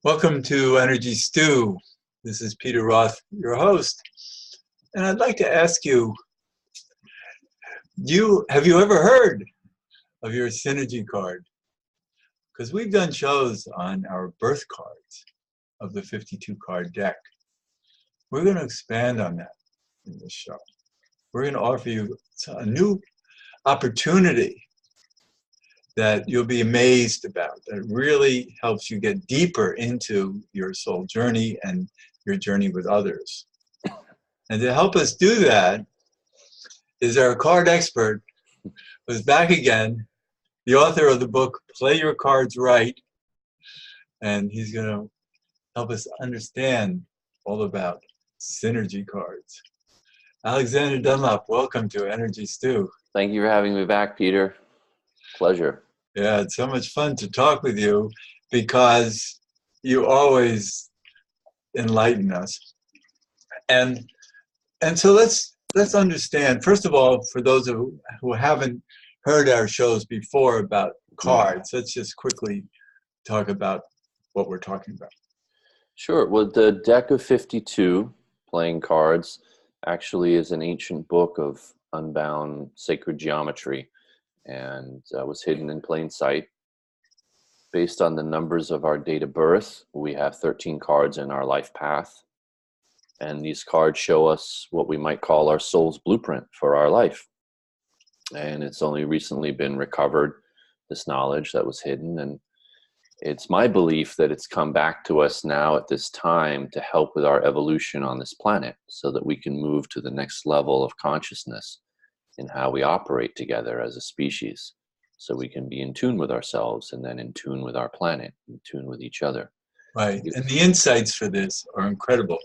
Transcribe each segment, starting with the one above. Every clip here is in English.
Welcome to Energy Stew. This is Peter Roth, your host. And I'd like to ask you, have you ever heard of your Synergy card? Because we've done shows on our birth cards of the 52 card deck. We're going to expand on that in this show. We're going to offer you a new opportunity that you'll be amazed about, that really helps you get deeper into your soul journey and your journey with others. And to help us do that is our card expert, who's back again, the author of the book, Play Your Cards Right. And he's going to help us understand all about synergy cards. Alexander Dunlop, welcome to Energy Stew. Thank you for having me back, Peter. Pleasure. Yeah, it's so much fun to talk with you because you always enlighten us. And so let's understand, first of all, for those who haven't heard our shows before about cards, let's just quickly talk about what we're talking about. Sure. Well, the deck of 52 playing cards actually is an ancient book of unbound sacred geometry, and was hidden in plain sight. Based on the numbers of our date of birth, we have 13 cards in our life path. And these cards show us what we might call our soul's blueprint for our life. And it's only recently been recovered, this knowledge that was hidden. And it's my belief that it's come back to us now at this time to help with our evolution on this planet so that we can move to the next level of consciousness in how we operate together as a species, so we can be in tune with ourselves and then in tune with our planet, in tune with each other. Right, and the insights for this are incredible.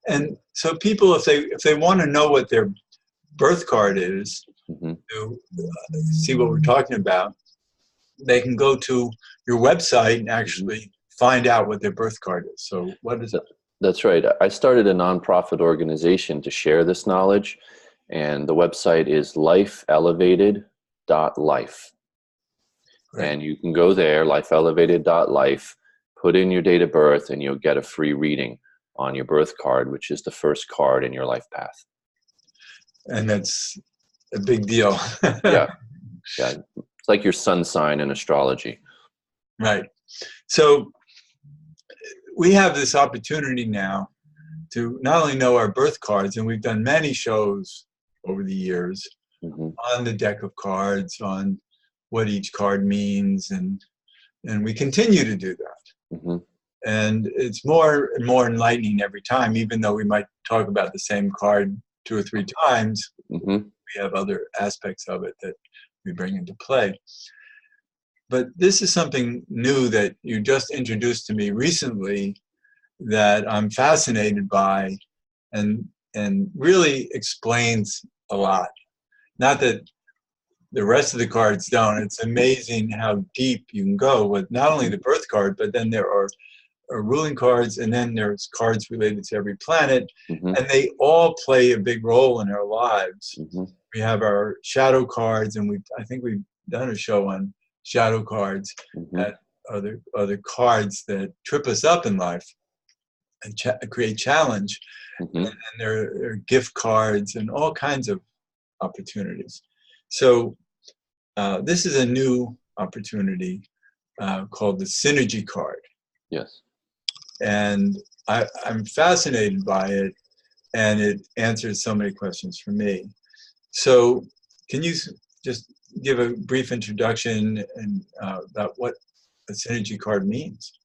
And so people, if they want to know what their birth card is, to see what we're talking about, they can go to your website and actually find out what their birth card is. So what is it? That's right. I started a nonprofit organization to share this knowledge, and the website is lifeelevated.life. Great. And you can go there, lifeelevated.life, put in your date of birth, and you'll get a free reading on your birth card, which is the first card in your life path. And that's a big deal. Yeah. It's like your sun sign in astrology. Right. So we have this opportunity now to not only know our birth cards, and we've done many shows over the years on the deck of cards, on what each card means, and we continue to do that. And it's more and more enlightening every time, even though we might talk about the same card 2 or 3 times. We have other aspects of it that we bring into play. But this is something new that you just introduced to me recently that I'm fascinated by, and really explains a lot. Not that the rest of the cards don't. It's amazing how deep you can go with not only the birth card, but then there are ruling cards, and then there's cards related to every planet, and they all play a big role in our lives. We have our shadow cards, and I think we've done a show on shadow cards that are the cards that trip us up in life and create challenge. And there are gift cards and all kinds of opportunities. So this is a new opportunity called the Synergy card. Yes. And I'm fascinated by it, and it answers so many questions for me. So can you just give a brief introduction and about what a Synergy card means?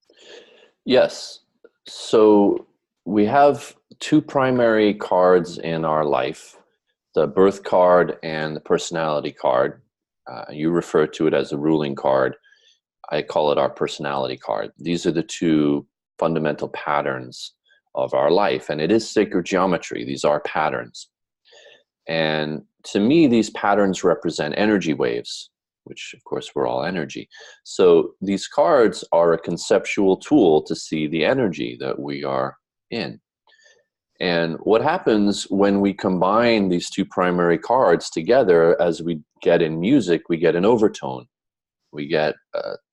Yes. So we have 2 primary cards in our life, the birth card and the personality card. You refer to it as a ruling card. I call it our personality card. These are the 2 fundamental patterns of our life, and it is sacred geometry. These are patterns. And to me, these patterns represent energy waves, which of course we're all energy. So these cards are a conceptual tool to see the energy that we are in. And what happens when we combine these 2 primary cards together, as we get in music, we get an overtone. We get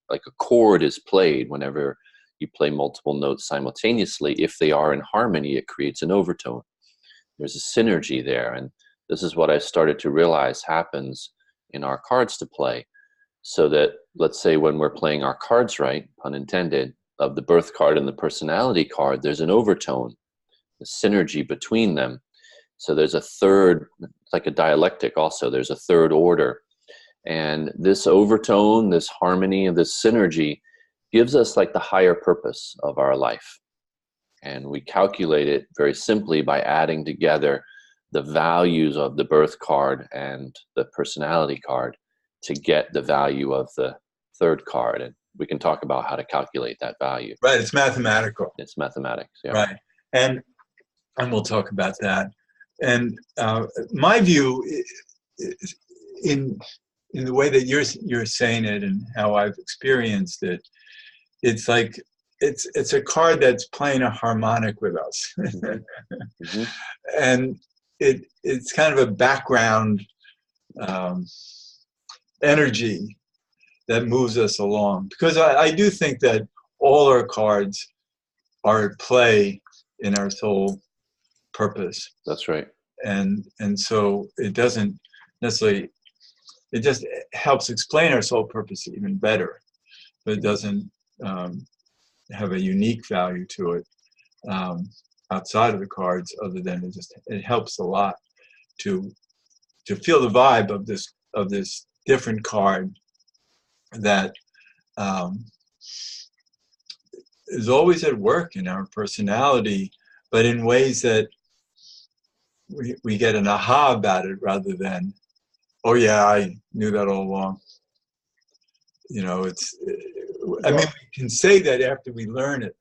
like a chord is played whenever you play multiple notes simultaneously. If they are in harmony, it creates an overtone. There's a synergy there. And this is what I started to realize happens in our cards to play. So that, let's say when we're playing our cards right, pun intended, of the birth card and the personality card, there's an overtone, a synergy between them. So there's a third, like a dialectic also, there's a third order. And this overtone, this harmony, and this synergy gives us like the higher purpose of our life. And we calculate it very simply by adding together the values of the birth card and the personality card to get the value of the third card. And we can talk about how to calculate that value. Right, it's mathematical. It's mathematics, yeah. Right, and we'll talk about that. And my view is in the way that you're saying it and how I've experienced it, it's like it's a card that's playing a harmonic with us. Mm-hmm. And it's kind of a background energy that moves us along, because I do think that all our cards are at play in our soul purpose. That's right. And so it doesn't necessarily, it just helps explain our soul purpose even better, but it doesn't have a unique value to it outside of the cards, other than it helps a lot to feel the vibe of this different card that is always at work in our personality, but in ways that we get an aha about it, rather than, oh yeah, I knew that all along. You know, I mean, we can say that after we learn it.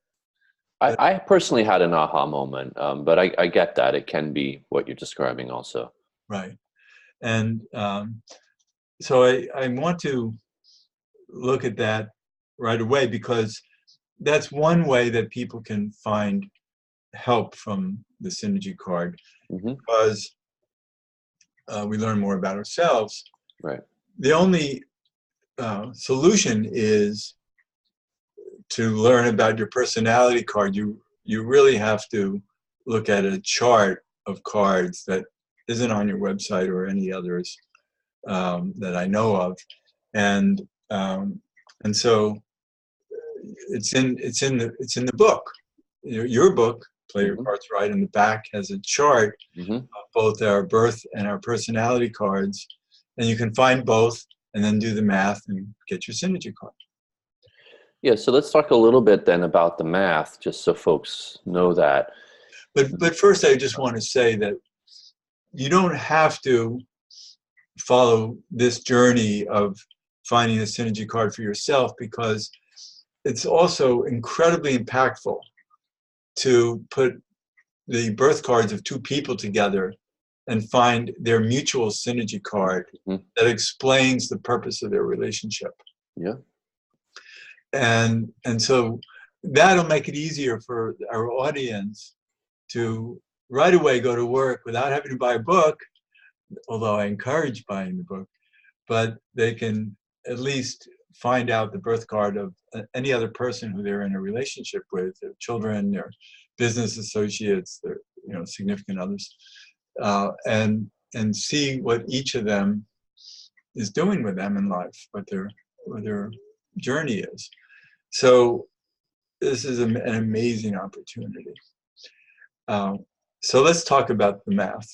I personally had an aha moment, but I get that. It can be what you're describing also. Right. And so I want to look at that right away, because that's one way that people can find help from the synergy card, mm-hmm. because we learn more about ourselves. Right. The only solution is to learn about your personality card. You really have to look at a chart of cards that isn't on your website or any others that I know of, and so it's in the book. Your book, Play Your mm-hmm. Cards Right, in the back has a chart mm-hmm. of both our birth and our personality cards, and you can find both and then do the math and get your synergy card. Yeah, so let's talk a little bit then about the math, just so folks know that. But first, I just want to say that you don't have to follow this journey of finding a synergy card for yourself, because it's also incredibly impactful to put the birth cards of two people together and find their mutual synergy card mm-hmm. that explains the purpose of their relationship. Yeah. And so that'll make it easier for our audience to right away go to work without having to buy a book, although I encourage buying the book, but they can at least find out the birth card of any other person who they're in a relationship with, their children, their business associates, their significant others, and see what each of them is doing with them in life, what their journey is. So this is an amazing opportunity. So let's talk about the math.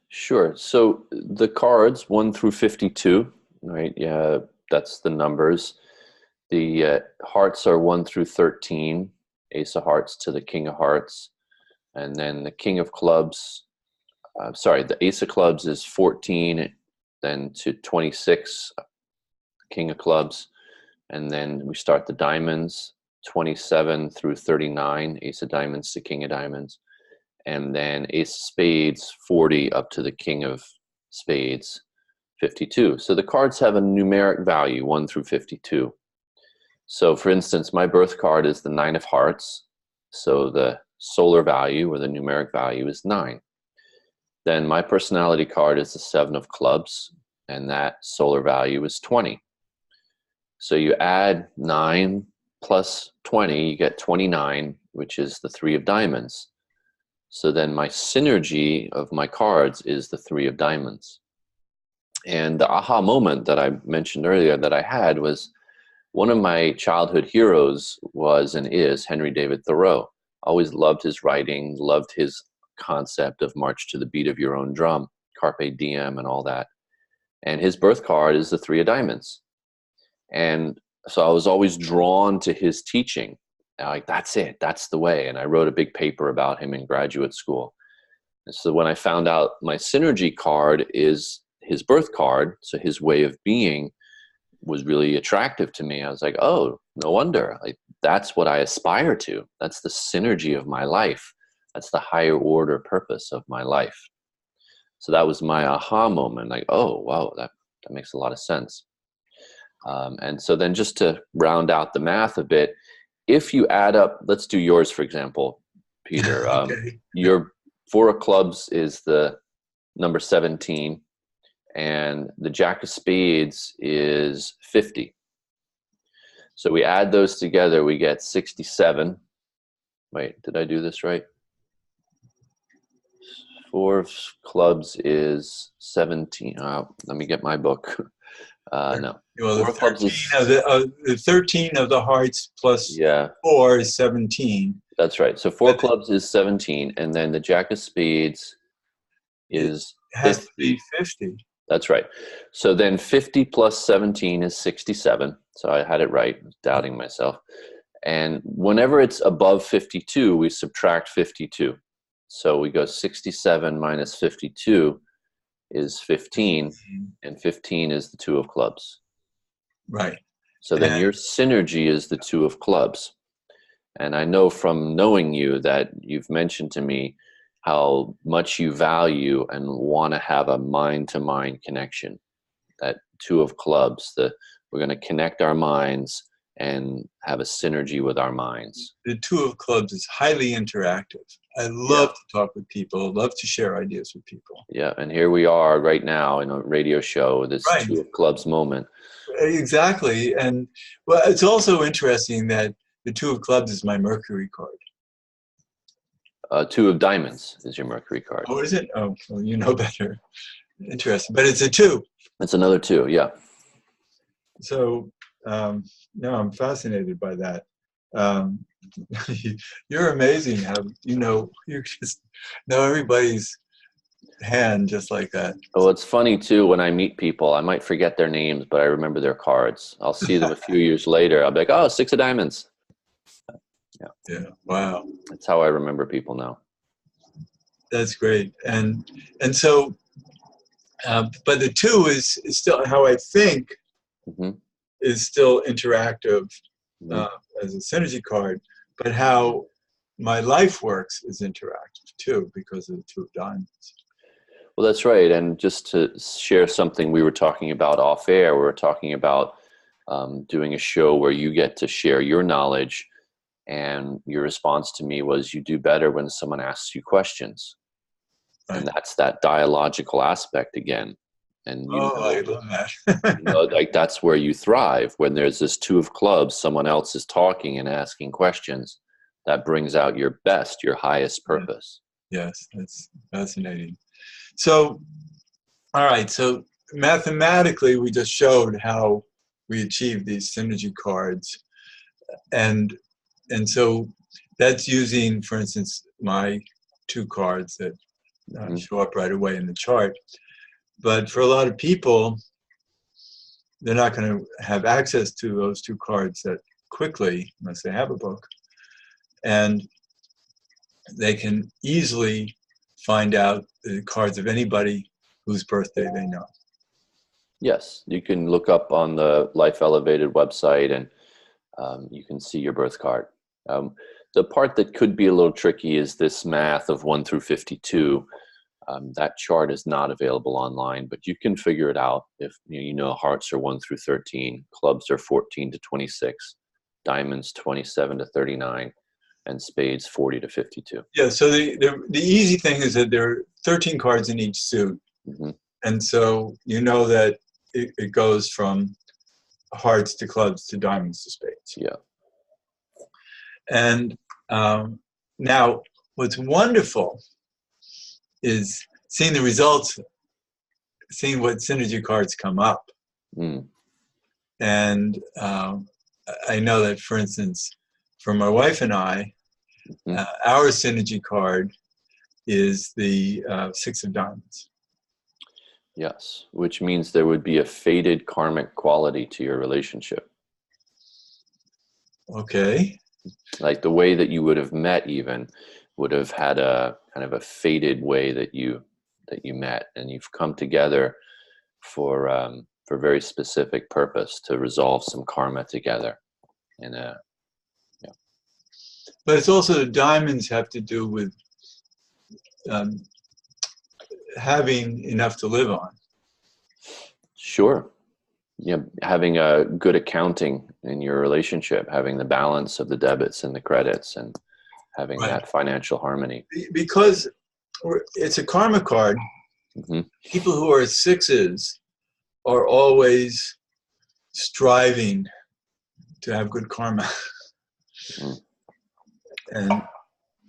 Sure. So the cards 1 through 52, right? Yeah, that's the numbers. The hearts are 1 through 13, Ace of Hearts to the King of Hearts. And then the King of Clubs, the Ace of Clubs is 14, then to 26, King of Clubs. And then we start the diamonds, 27 through 39, Ace of Diamonds to King of Diamonds. And then Ace of Spades, 40 up to the King of Spades, 52. So the cards have a numeric value, 1 through 52. So for instance, my birth card is the 9 of Hearts. So the solar value, or the numeric value, is 9. Then my personality card is the 7 of Clubs, and that solar value is 20. So you add 9 plus 20, you get 29, which is the 3 of diamonds. So then my synergy of my cards is the 3 of diamonds. And the aha moment that I mentioned earlier that I had was one of my childhood heroes was and is Henry David Thoreau. Always loved his writing, loved his concept of march to the beat of your own drum, carpe diem and all that. And his birth card is the 3 of diamonds. And so I was always drawn to his teaching. Like, that's it, that's the way. And I wrote a big paper about him in graduate school. And so when I found out my synergy card is his birth card, so his way of being was really attractive to me. I was like, oh, no wonder. Like, that's what I aspire to. That's the synergy of my life. That's the higher order purpose of my life. So that was my aha moment. Like, oh, wow, that makes a lot of sense. And so then just to round out the math a bit, if you add up, let's do yours, for example, Peter. Okay. Your 4 of clubs is the number 17, and the Jack of spades is 50. So we add those together, we get 67. Wait, did I do this right? 4 of clubs is 17. Let me get my book. No. Well, 4 of clubs is the 13 of the hearts plus 4 is 17. That's right. So 4 clubs is 17, and then the Jack of spades is has 50. to be 50. That's right. So then 50 plus 17 is 67. So I had it right, doubting myself. And whenever it's above 52, we subtract 52. So we go 67 minus 52 is 15, and 15 is the 2 of clubs. Right. So then your synergy is the 2 of clubs. And I know from knowing you that you've mentioned to me how much you value and want to have a mind-to-mind connection. That 2 of clubs, we're going to connect our minds and have a synergy with our minds. The 2 of clubs is highly interactive. I love to talk with people, love to share ideas with people. Yeah, and here we are right now in a radio show, this 2 of clubs moment. Exactly. And well, it's also interesting that the 2 of clubs is my Mercury card. 2 of diamonds is your Mercury card. Oh, is it? Oh, well, you know better. Interesting. But it's a 2. It's another 2, yeah. So, no, I'm fascinated by that. You're amazing how you just know everybody's hand just like that. Well, it's funny too, when I meet people, I might forget their names, but I remember their cards. I'll see them a few years later. I'll be like, oh, 6 of diamonds. Yeah. Wow. That's how I remember people now. That's great. And so, but the 2 is still how I think is still interactive as a synergy card, but how my life works is interactive too because of the 2 of diamonds. Well, that's right. And just to share something we were talking about off air, we were talking about doing a show where you get to share your knowledge, and your response to me was you do better when someone asks you questions. Right. And that's that dialogical aspect again. And I love that. like that's where you thrive. When there's this 2 of clubs, someone else is talking and asking questions, that brings out your best, your highest purpose. Yes, that's fascinating. So, all right, so mathematically, we just showed how we achieve these synergy cards. And so that's using, for instance, my 2 cards that show up right away in the chart. But for a lot of people, they're not going to have access to those 2 cards that quickly, unless they have a book. And they can easily find out the cards of anybody whose birthday they know. Yes, you can look up on the Life Elevated website and you can see your birth card. The part that could be a little tricky is this math of 1 through 52. That chart is not available online, but you can figure it out if hearts are 1 through 13, clubs are 14 to 26, diamonds 27 to 39, and spades 40 to 52. Yeah, so the easy thing is that there are 13 cards in each suit. And so you know that it goes from hearts to clubs to diamonds to spades. Yeah. And now what's wonderful is seeing the results, seeing what synergy cards come up. Mm. And I know that, for instance, for my wife and I, our synergy card is the Six of Diamonds. Yes, which means there would be a faded karmic quality to your relationship. Okay. Like the way that you would have met even would have had a kind of a faded way that you met, and you've come together for very specific purpose to resolve some karma together. But it's also the diamonds have to do with having enough to live on. Sure. Yeah, having a good accounting in your relationship, having the balance of the debits and the credits, and having that financial harmony. Because it's a karma card. People who are sixes are always striving to have good karma. And,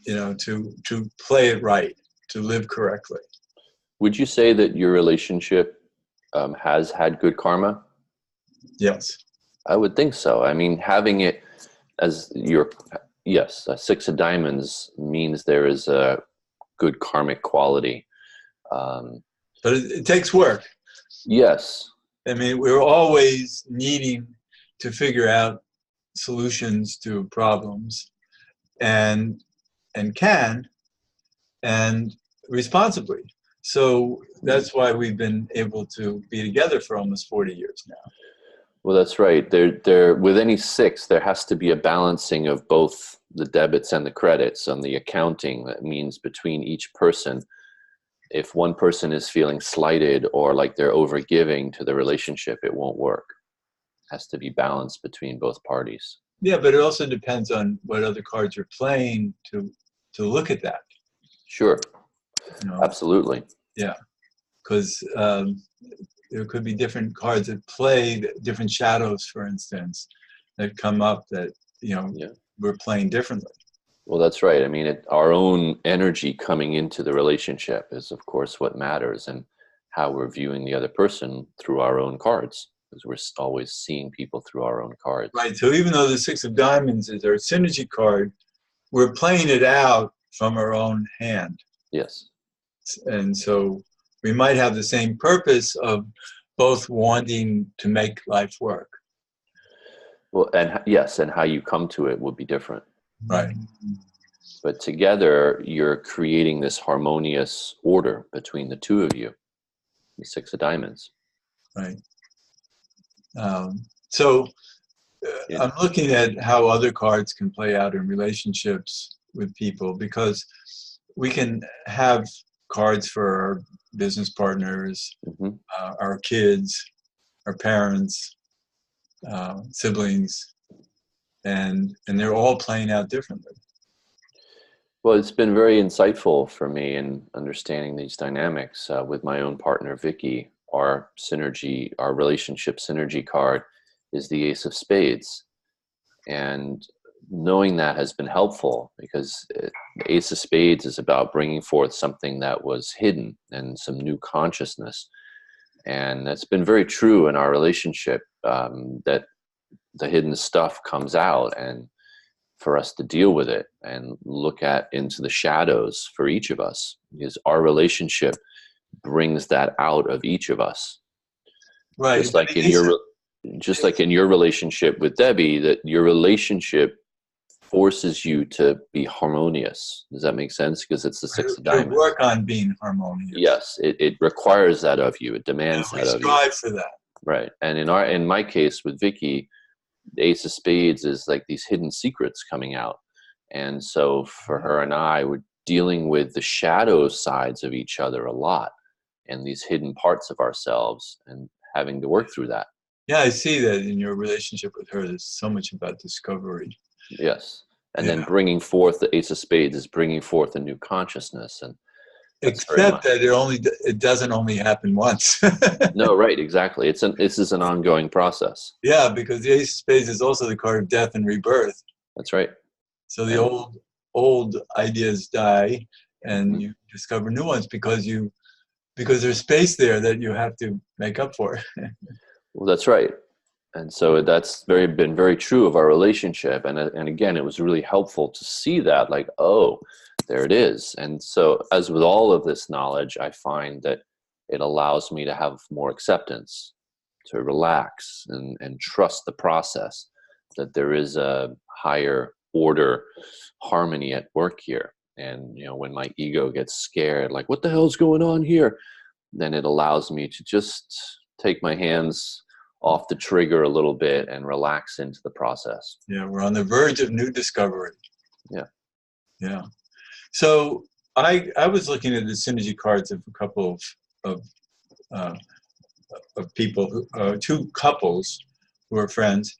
to play it right, to live correctly. Would you say that your relationship has had good karma? Yes. I would think so. I mean, having it as a Six of Diamonds means there is a good karmic quality. But it takes work. Yes. I mean, we're always needing to figure out solutions to problems and responsibly. So that's why we've been able to be together for almost 40 years now. Well, that's right. There, with any six, there has to be a balancing of both the debits and the credits on the accounting. That means between each person, if one person is feeling slighted or like they're overgiving to the relationship, it won't work. It has to be balanced between both parties. Yeah, but it also depends on what other cards you're playing to look at that. Sure. Absolutely. Yeah, because there could be different cards that play, different shadows, for instance, that come up that, we're playing differently. Well, that's right. I mean, our own energy coming into the relationship is, of course, what matters, and how we're viewing the other person through our own cards, because we're always seeing people through our own cards. Right. So even though the Six of Diamonds is our synergy card, we're playing it out from our own hand. Yes. And so we might have the same purpose of both wanting to make life work. Well, and yes, and how you come to it would be different. Right. But together, you're creating this harmonious order between the two of you, the Six of Diamonds. Right. So I'm looking at how other cards can play out in relationships with people, because we can have cards for our business partners, our kids, our parents, siblings, and they're all playing out differently. Well, it's been very insightful for me in understanding these dynamics with my own partner, Vicky. Our relationship synergy card is the Ace of Spades. And knowing that has been helpful, because the Ace of Spades is about bringing forth something that was hidden and some new consciousness. And that's been very true in our relationship, that the hidden stuff comes out, and for us to deal with it and look into the shadows for each of us, because our relationship brings that out of each of us. Right. Just like in your relationship with Debbie, that your relationship forces you to be harmonious. Does that make sense? Because it's the Six of Diamonds. To work on being harmonious. Yes, it requires that of you. It demands that of you. We strive for that. Right. And in my case with Vicky, the Ace of Spades is like these hidden secrets coming out. And so for her and I, we're dealing with the shadow sides of each other a lot, and these hidden parts of ourselves, and having to work through that. Yeah, I see that in your relationship with her. There's so much about discovery. Yes. And then bringing forth the Ace of Spades is bringing forth a new consciousness. And except that it doesn't only happen once. No, right, exactly. This is an ongoing process. Yeah, because the Ace of Spades is also the card of death and rebirth. That's right. So the old ideas die, and you discover new ones because there's space there that you have to make up for. Well, that's right. And so that's been very true of our relationship. And again, it was really helpful to see that, like, oh, there it is. And so as with all of this knowledge, I find that it allows me to have more acceptance, to relax and trust the process, that there is a higher order harmony at work here. And, when my ego gets scared, like, what the hell's going on here? Then it allows me to just take my hands off the trigger a little bit and relax into the process. Yeah, we're on the verge of new discovery. Yeah. So I was looking at the synergy cards of a couple of people, two couples who were friends,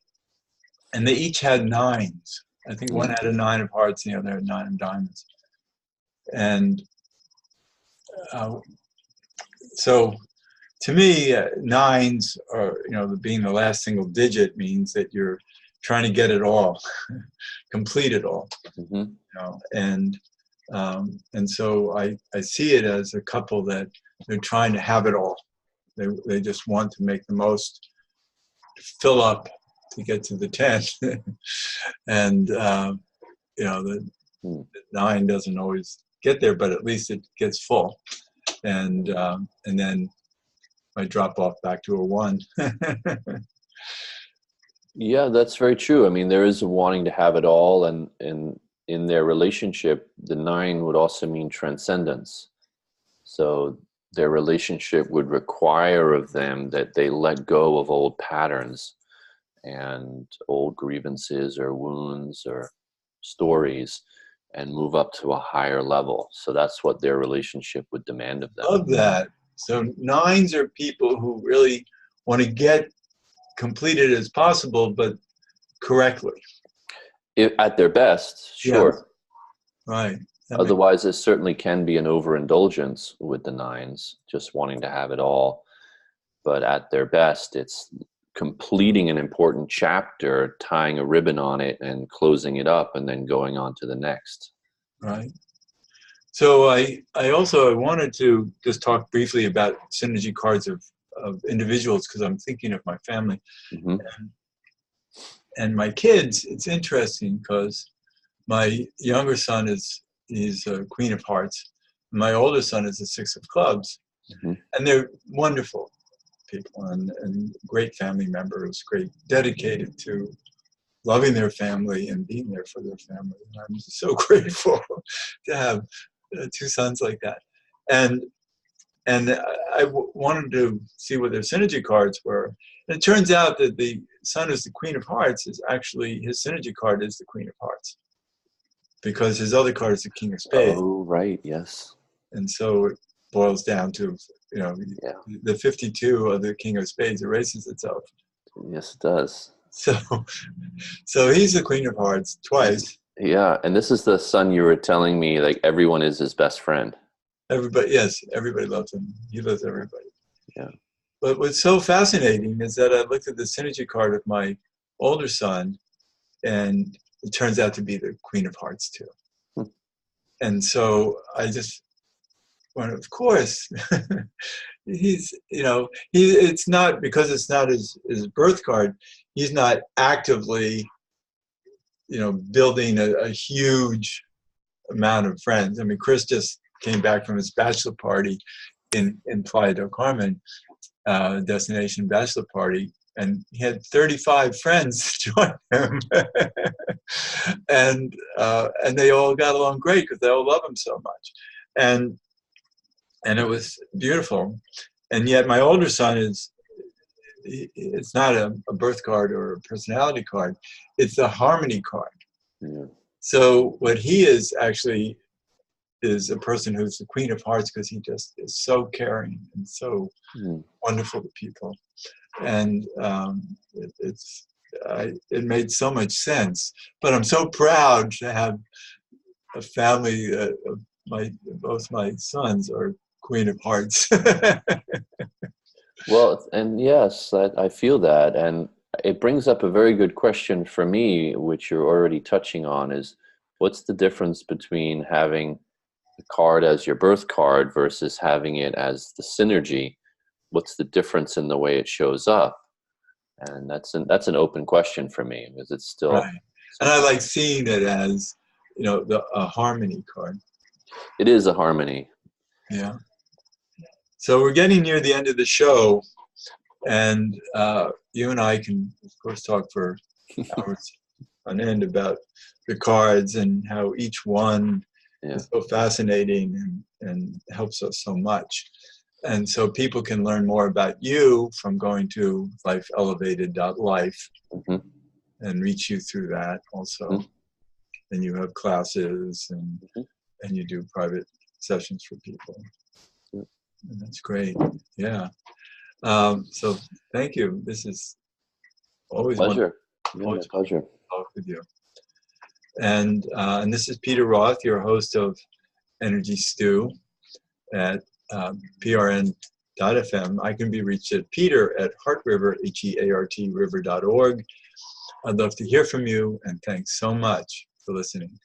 and they each had nines. I think one had a 9 of hearts and the other had 9 of diamonds. And so to me, nines are, being the last single digit means that you're trying to get it all, complete it all. And so I see it as a couple that they're trying to have it all. They just want to make the most, fill up to get to the 10. And the 9 doesn't always get there, but at least it gets full. And then I drop off back to a 1. Yeah, that's very true. I mean, there is a wanting to have it all, and in their relationship, the 9 would also mean transcendence. So their relationship would require of them that they let go of old patterns and old grievances or wounds or stories and move up to a higher level. So that's what their relationship would demand of them. Love that. So 9s are people who really want to get completed as possible, but correctly. At their best, sure. Yes. Right. Otherwise, there certainly can be an overindulgence with the 9s, just wanting to have it all. But at their best, it's completing an important chapter, tying a ribbon on it and closing it up, and then going on to the next. Right. So I wanted to just talk briefly about synergy cards of individuals, because I'm thinking of my family. And my kids. It's interesting because my younger son he's a Queen of Hearts. My older son is a 6 of Clubs. And they're wonderful people and great family members, great, dedicated to loving their family and being there for their family. And I'm so grateful to have 2 sons like that. And I wanted to see what their synergy cards were. And it turns out that the son who's the Queen of Hearts is actually, his synergy card is the Queen of Hearts, because his other card is the King of Spades. Oh, right, yes. And so it boils down to, the 52 of the King of Spades erases itself. Yes, it does. So he's the Queen of Hearts twice. Yeah, and this is the son you were telling me, like, everyone is his best friend. Everybody loves him. He loves everybody. Yeah. But what's so fascinating is that I looked at the synergy card of my older son, and it turns out to be the Queen of Hearts too. And so I just went, of course, it's not, because it's not his birth card, he's not actively, building a huge amount of friends. I mean, Chris just came back from his bachelor party in Playa del Carmen, destination bachelor party, and he had 35 friends join him. and they all got along great because they all love him so much. And it was beautiful. And yet my older son it's not a birth card or a personality card, it's a harmony card. Yeah. So what he is actually is a person who's the Queen of Hearts, because he just is so caring and so wonderful to people. And it made so much sense. But I'm so proud to have a family. Both my sons are Queen of Hearts. Well, and yes, I feel that. And it brings up a very good question for me, which you're already touching on, is What's the difference between having the card as your birth card versus having it as the synergy? What's the difference in the way it shows up? And that's an open question for me, because it's still Right. And I like seeing it as, a harmony card. it is a harmony. Yeah. So we're getting near the end of the show, and you and I can, of course, talk for hours on end about the cards and how each one is so fascinating and helps us so much. And so people can learn more about you from going to lifeelevated.life and reach you through that also. And you have classes and you do private sessions for people. And that's great. Yeah. So thank you. This is always Pleasure. Always Pleasure. talk with you. And this is Peter Roth, your host of Energy Stew at prn.fm. I can be reached at peter@heartriver, HEART river.org. I'd love to hear from you, and thanks so much for listening.